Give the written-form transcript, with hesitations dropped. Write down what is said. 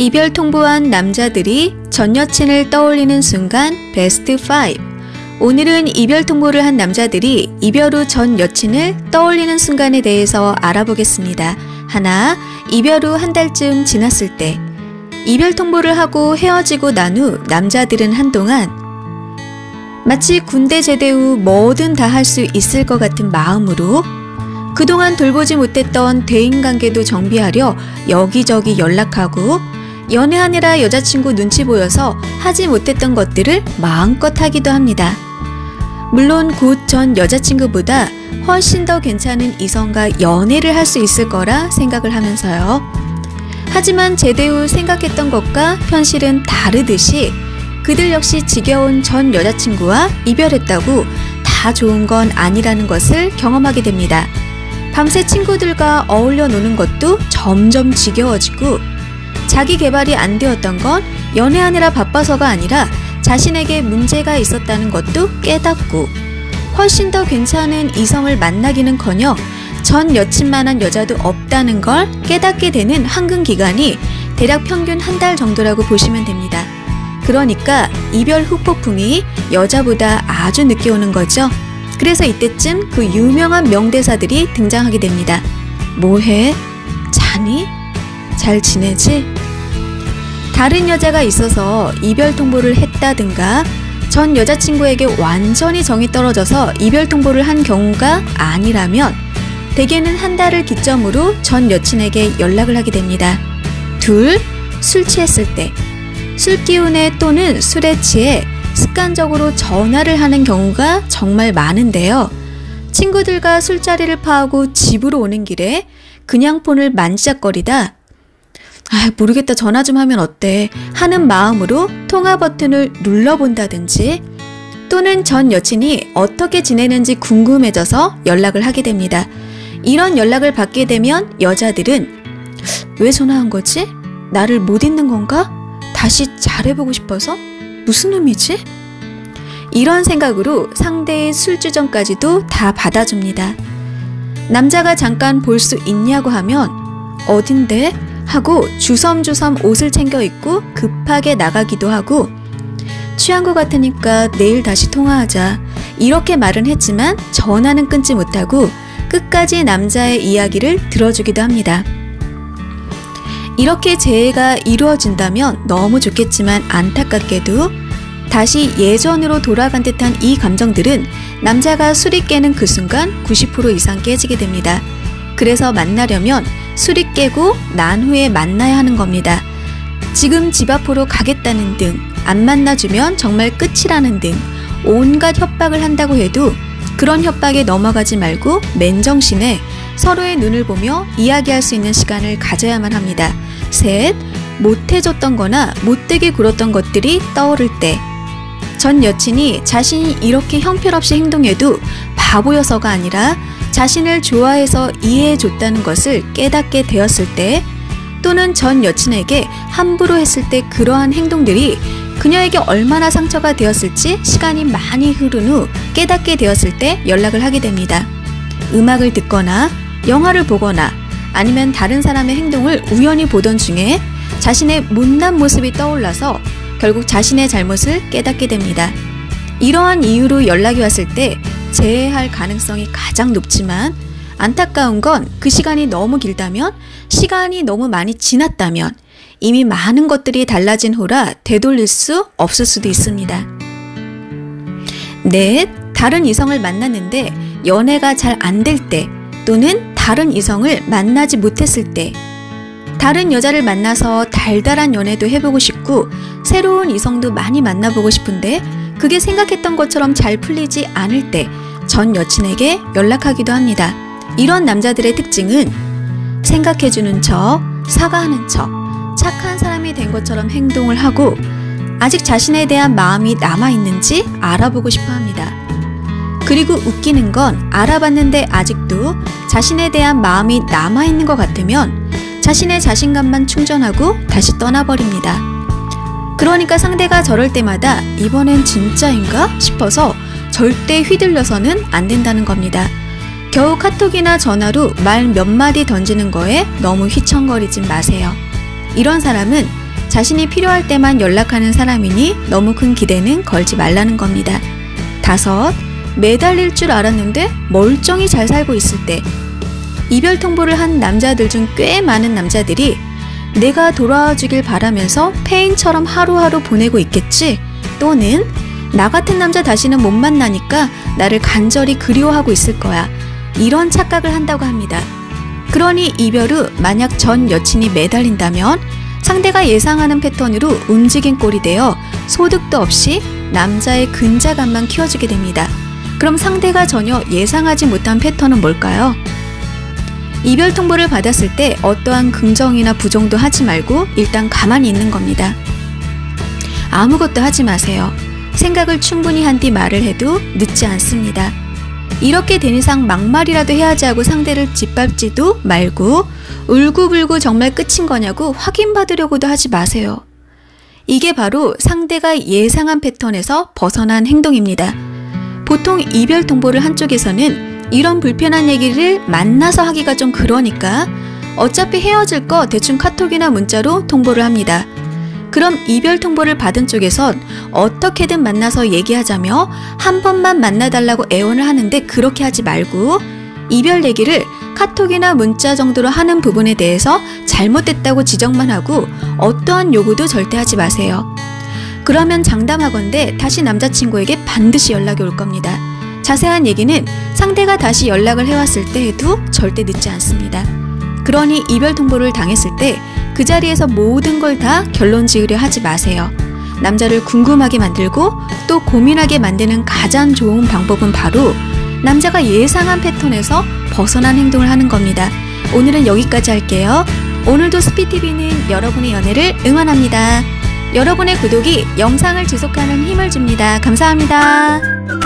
이별 통보한 남자들이 전 여친을 떠올리는 순간 베스트 5. 오늘은 이별 통보를 한 남자들이 이별 후 전 여친을 떠올리는 순간에 대해서 알아보겠습니다. 하나, 이별 후 한 달쯤 지났을 때. 이별 통보를 하고 헤어지고 난 후 남자들은 한동안 마치 군대 제대 후 뭐든 다 할 수 있을 것 같은 마음으로 그동안 돌보지 못했던 대인관계도 정비하려 여기저기 연락하고 연애하느라 여자친구 눈치 보여서 하지 못했던 것들을 마음껏 하기도 합니다. 물론 곧 전 여자친구보다 훨씬 더 괜찮은 이성과 연애를 할 수 있을 거라 생각을 하면서요. 하지만 제대 후 생각했던 것과 현실은 다르듯이 그들 역시 지겨운 전 여자친구와 이별했다고 다 좋은 건 아니라는 것을 경험하게 됩니다. 밤새 친구들과 어울려 노는 것도 점점 지겨워지고 자기 개발이 안 되었던 건 연애하느라 바빠서가 아니라 자신에게 문제가 있었다는 것도 깨닫고 훨씬 더 괜찮은 이성을 만나기는커녕 전 여친만한 여자도 없다는 걸 깨닫게 되는 황금 기간이 대략 평균 한 달 정도라고 보시면 됩니다. 그러니까 이별 후 폭풍이 여자보다 아주 늦게 오는 거죠. 그래서 이때쯤 그 유명한 명대사들이 등장하게 됩니다. 뭐해? 자니? 잘 지내지? 다른 여자가 있어서 이별 통보를 했다든가 전 여자친구에게 완전히 정이 떨어져서 이별 통보를 한 경우가 아니라면 대개는 한 달을 기점으로 전 여친에게 연락을 하게 됩니다. 둘, 술 취했을 때. 술 기운에 또는 술에 취해 습관적으로 전화를 하는 경우가 정말 많은데요. 친구들과 술자리를 파하고 집으로 오는 길에 그냥 폰을 만지작거리다 모르겠다 전화 좀 하면 어때 하는 마음으로 통화 버튼을 눌러본다든지 또는 전 여친이 어떻게 지내는지 궁금해져서 연락을 하게 됩니다. 이런 연락을 받게 되면 여자들은 왜 전화한 거지? 나를 못 잊는 건가? 다시 잘해보고 싶어서? 무슨 의미지? 이런 생각으로 상대의 술주정까지도 다 받아줍니다. 남자가 잠깐 볼 수 있냐고 하면 어딘데? 하고 주섬주섬 옷을 챙겨 입고 급하게 나가기도 하고 취한 것 같으니까 내일 다시 통화하자 이렇게 말은 했지만 전화는 끊지 못하고 끝까지 남자의 이야기를 들어주기도 합니다. 이렇게 재회가 이루어진다면 너무 좋겠지만 안타깝게도 다시 예전으로 돌아간 듯한 이 감정들은 남자가 술이 깨는 그 순간 90% 이상 깨지게 됩니다. 그래서 만나려면 술이 깨고 난 후에 만나야 하는 겁니다. 지금 집 앞으로 가겠다는 등, 안 만나주면 정말 끝이라는 등 온갖 협박을 한다고 해도 그런 협박에 넘어가지 말고 맨정신에 서로의 눈을 보며 이야기할 수 있는 시간을 가져야만 합니다. 셋, 못해줬던 거나 못되게 굴었던 것들이 떠오를 때. 전 여친이 자신이 이렇게 형편없이 행동해도 바보여서가 아니라 자신을 좋아해서 이해해줬다는 것을 깨닫게 되었을 때 또는 전 여친에게 함부로 했을 때 그러한 행동들이 그녀에게 얼마나 상처가 되었을지 시간이 많이 흐른 후 깨닫게 되었을 때 연락을 하게 됩니다. 음악을 듣거나 영화를 보거나 아니면 다른 사람의 행동을 우연히 보던 중에 자신의 못난 모습이 떠올라서 결국 자신의 잘못을 깨닫게 됩니다. 이러한 이유로 연락이 왔을 때 재회할 가능성이 가장 높지만 안타까운 건 그 시간이 너무 길다면, 시간이 너무 많이 지났다면 이미 많은 것들이 달라진 후라 되돌릴 수 없을 수도 있습니다. 넷, 다른 이성을 만났는데 연애가 잘 안 될 때 또는 다른 이성을 만나지 못했을 때 다른 여자를 만나서 달달한 연애도 해보고 싶고 새로운 이성도 많이 만나보고 싶은데 그게 생각했던 것처럼 잘 풀리지 않을 때 전 여친에게 연락하기도 합니다. 이런 남자들의 특징은 생각해주는 척, 사과하는 척, 착한 사람이 된 것처럼 행동을 하고 아직 자신에 대한 마음이 남아있는지 알아보고 싶어 합니다. 그리고 웃기는 건 알아봤는데 아직도 자신에 대한 마음이 남아있는 것 같으면 자신의 자신감만 충전하고 다시 떠나버립니다. 그러니까 상대가 저럴 때마다 이번엔 진짜인가 싶어서 절대 휘둘려서는 안 된다는 겁니다. 겨우 카톡이나 전화로 말 몇 마디 던지는 거에 너무 휘청거리지 마세요. 이런 사람은 자신이 필요할 때만 연락하는 사람이니 너무 큰 기대는 걸지 말라는 겁니다. 5. 매달릴 줄 알았는데 멀쩡히 잘 살고 있을 때. 이별 통보를 한 남자들 중 꽤 많은 남자들이 내가 돌아와 주길 바라면서 페인처럼 하루하루 보내고 있겠지, 또는 나 같은 남자 다시는 못 만나니까 나를 간절히 그리워하고 있을 거야, 이런 착각을 한다고 합니다. 그러니 이별 후 만약 전 여친이 매달린다면 상대가 예상하는 패턴으로 움직인 꼴이 되어 소득도 없이 남자의 근자감만 키워주게 됩니다. 그럼 상대가 전혀 예상하지 못한 패턴은 뭘까요? 이별 통보를 받았을 때 어떠한 긍정이나 부정도 하지 말고 일단 가만히 있는 겁니다. 아무것도 하지 마세요. 생각을 충분히 한 뒤 말을 해도 늦지 않습니다. 이렇게 된 이상 막말이라도 해야지 하고 상대를 짓밟지도 말고 울고불고 정말 끝인 거냐고 확인받으려고도 하지 마세요. 이게 바로 상대가 예상한 패턴에서 벗어난 행동입니다. 보통 이별 통보를 한 쪽에서는 이런 불편한 얘기를 만나서 하기가 좀 그러니까 어차피 헤어질 거 대충 카톡이나 문자로 통보를 합니다. 그럼 이별 통보를 받은 쪽에선 어떻게든 만나서 얘기하자며 한 번만 만나달라고 애원을 하는데 그렇게 하지 말고 이별 얘기를 카톡이나 문자 정도로 하는 부분에 대해서 잘못됐다고 지적만 하고 어떠한 요구도 절대 하지 마세요. 그러면 장담하건대 다시 남자친구에게 반드시 연락이 올 겁니다. 자세한 얘기는 상대가 다시 연락을 해왔을 때 해도 절대 늦지 않습니다. 그러니 이별 통보를 당했을 때 그 자리에서 모든 걸 다 결론 지으려 하지 마세요. 남자를 궁금하게 만들고 또 고민하게 만드는 가장 좋은 방법은 바로 남자가 예상한 패턴에서 벗어난 행동을 하는 겁니다. 오늘은 여기까지 할게요. 오늘도 스피TV는 여러분의 연애를 응원합니다. 여러분의 구독이 영상을 지속하는 힘을 줍니다. 감사합니다.